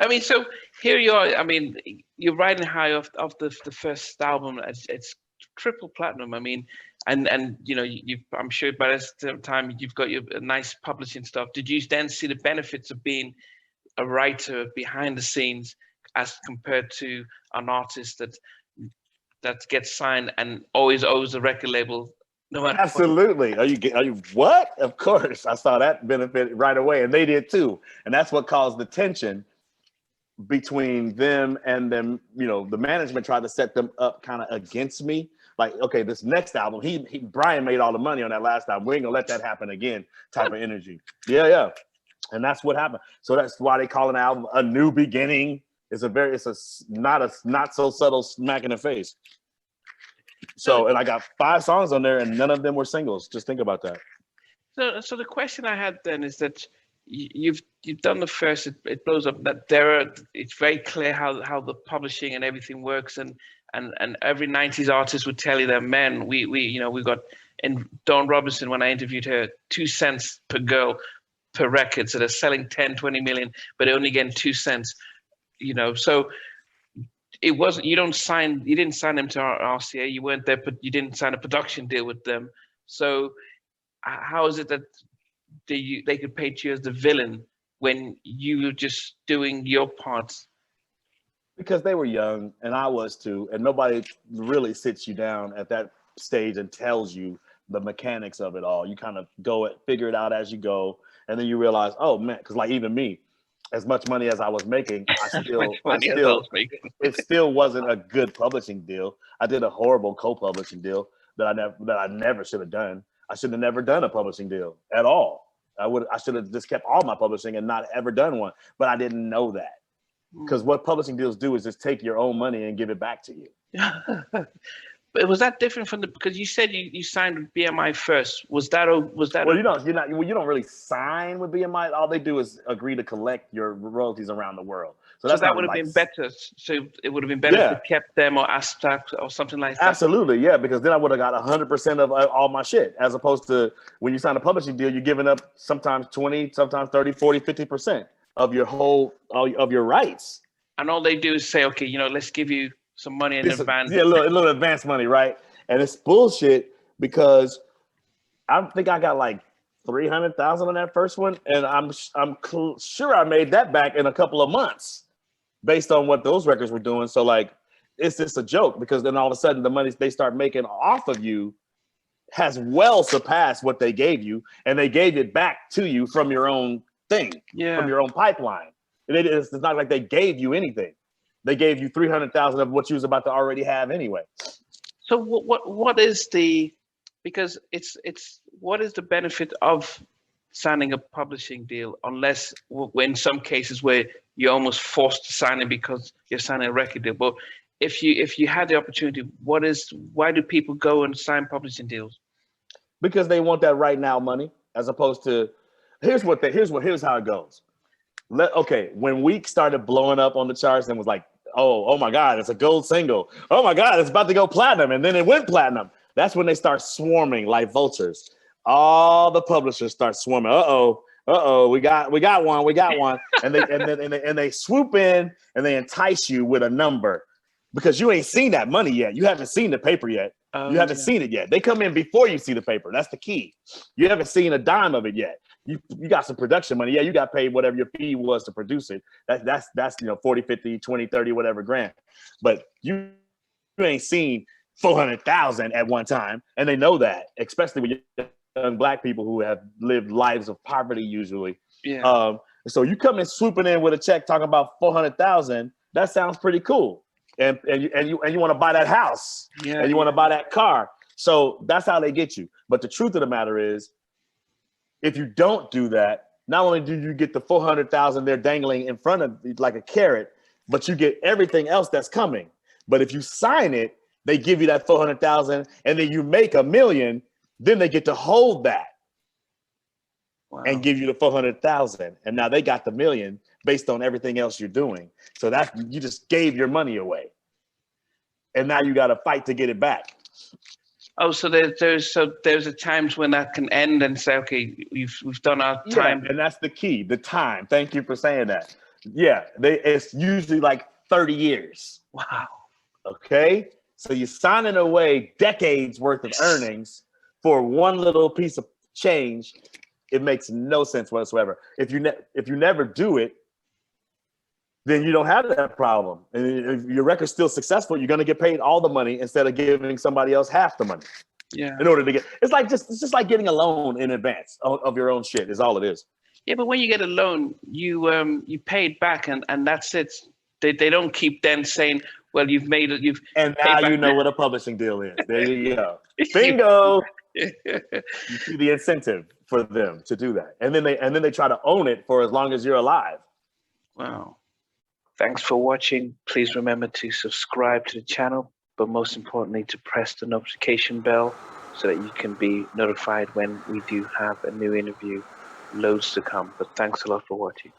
I mean, so here you are. I mean, you're riding high off the first album. It's triple platinum. I mean, and you know, I'm sure by this time you've got your nice publishing stuff. Did you then see the benefits of being a writer behind the scenes as compared to an artist that gets signed and always owes a record label no matter what? Absolutely. Are you what? Of course. I saw that benefit right away, and they did too. And that's what caused the tension between them and them. You know, the management tried to set them up kind of against me. Like, okay, this next album, Brian made all the money on that last album. We ain't gonna let that happen again, type of energy. Yeah. And that's what happened. So that's why they call an album A New Beginning. It's not so subtle smack in the face. So, and I got 5 songs on there, and none of them were singles. Just think about that. So the question I had then is that you've done the first. It blows up. That it's very clear how the publishing and everything works, and every '90s artist would tell you that, man, we got, and Dawn Robinson, when I interviewed her, 2 cents per girl per record, so they're selling 10, 20 million, but they're only getting 2 cents. You know, so it wasn't. You didn't sign them to RCA. You weren't there, but you didn't sign a production deal with them. So how is it that they could paint you as the villain when you were just doing your parts? Because they were young, and I was too, and nobody really sits you down at that stage and tells you the mechanics of it all. You kind of figure it out as you go, and then you realize, oh man, because like even me, as much money as I was making, it still wasn't a good publishing deal. I did a horrible co-publishing deal that I never should have done. I should have never done a publishing deal at all. I should have just kept all my publishing and not ever done one. But I didn't know that, because what publishing deals do is just take your own money and give it back to you. But was that different from because you said you signed with BMI first? Was that? Well, you don't really sign with BMI. All they do is agree to collect your royalties around the world. So that would have been better. So it would have been better if you kept them or Aspect or something like that. Absolutely, yeah, because then I would have got 100% of all my shit, as opposed to when you sign a publishing deal, you're giving up sometimes 20, sometimes 30, 40, 50% of your of your rights. And all they do is say, okay, let's give you some money in advance. Yeah, a little advance money, right? And it's bullshit, because I think I got like 300,000 on that first one, and I'm sure I made that back in a couple of months, based on what those records were doing. So like, it's just a joke, because then all of a sudden the money they start making off of you has well surpassed what they gave you, and they gave it back to you from your own thing, from your own pipeline. It's not like they gave you anything. They gave you 300,000 of what you was about to already have anyway. So what is because what is the benefit of signing a publishing deal, unless in some cases where you're almost forced to sign it because you're signing a record deal? But if you had the opportunity, why do people go and sign publishing deals? Because they want that right now money, as opposed to here's how it goes. When Week started blowing up on the charts and was like, oh my God, it's a gold single. Oh my God, it's about to go platinum. And then it went platinum. That's when they start swarming like vultures. All the publishers start swarming. We got one. And they swoop in and they entice you with a number, because you ain't seen that money yet. You haven't seen the paper yet. You haven't seen it yet. They come in before you see the paper. That's the key. You haven't seen a dime of it yet. You got some production money. Yeah, you got paid whatever your fee was to produce it. That's 40, 50, 20, 30, whatever grand. But you ain't seen 400,000 at one time. And they know that, especially with young Black people who have lived lives of poverty usually. Yeah. So you come in swooping in with a check talking about 400,000. That sounds pretty cool. And you want to buy that house, and you want to buy that car. So that's how they get you. But the truth of the matter is, if you don't do that, not only do you get the 400,000 they're dangling in front of you like a carrot, but you get everything else that's coming. But if you sign it, they give you that 400,000, and then you make $1 million. Then they get to hold that and give you the 400,000, and now they got the $1 million based on everything else you're doing. So that you just gave your money away, and now you got to fight to get it back. Oh, so there's a times when that can end and say, okay, we've done our time. And that's the key, the time. Thank you for saying that. Yeah, it's usually like 30 years. Wow. Okay, so you're signing away decades worth of earnings for one little piece of change. It makes no sense whatsoever. If you never do it, then you don't have that problem. And if your record's still successful, you're going to get paid all the money instead of giving somebody else half the money. Yeah. In order to get, it's just like getting a loan in advance of your own shit. Is all it is. Yeah, but when you get a loan, you pay it back, and that's it. They don't keep then saying, well, you've And paid now back. you know what a publishing deal is. There you go. Bingo. You see the incentive for them to do that, and then they try to own it for as long as you're alive. Wow. Thanks for watching. Please remember to subscribe to the channel, but most importantly, to press the notification bell so that you can be notified when we do have a new interview. Loads to come, but thanks a lot for watching.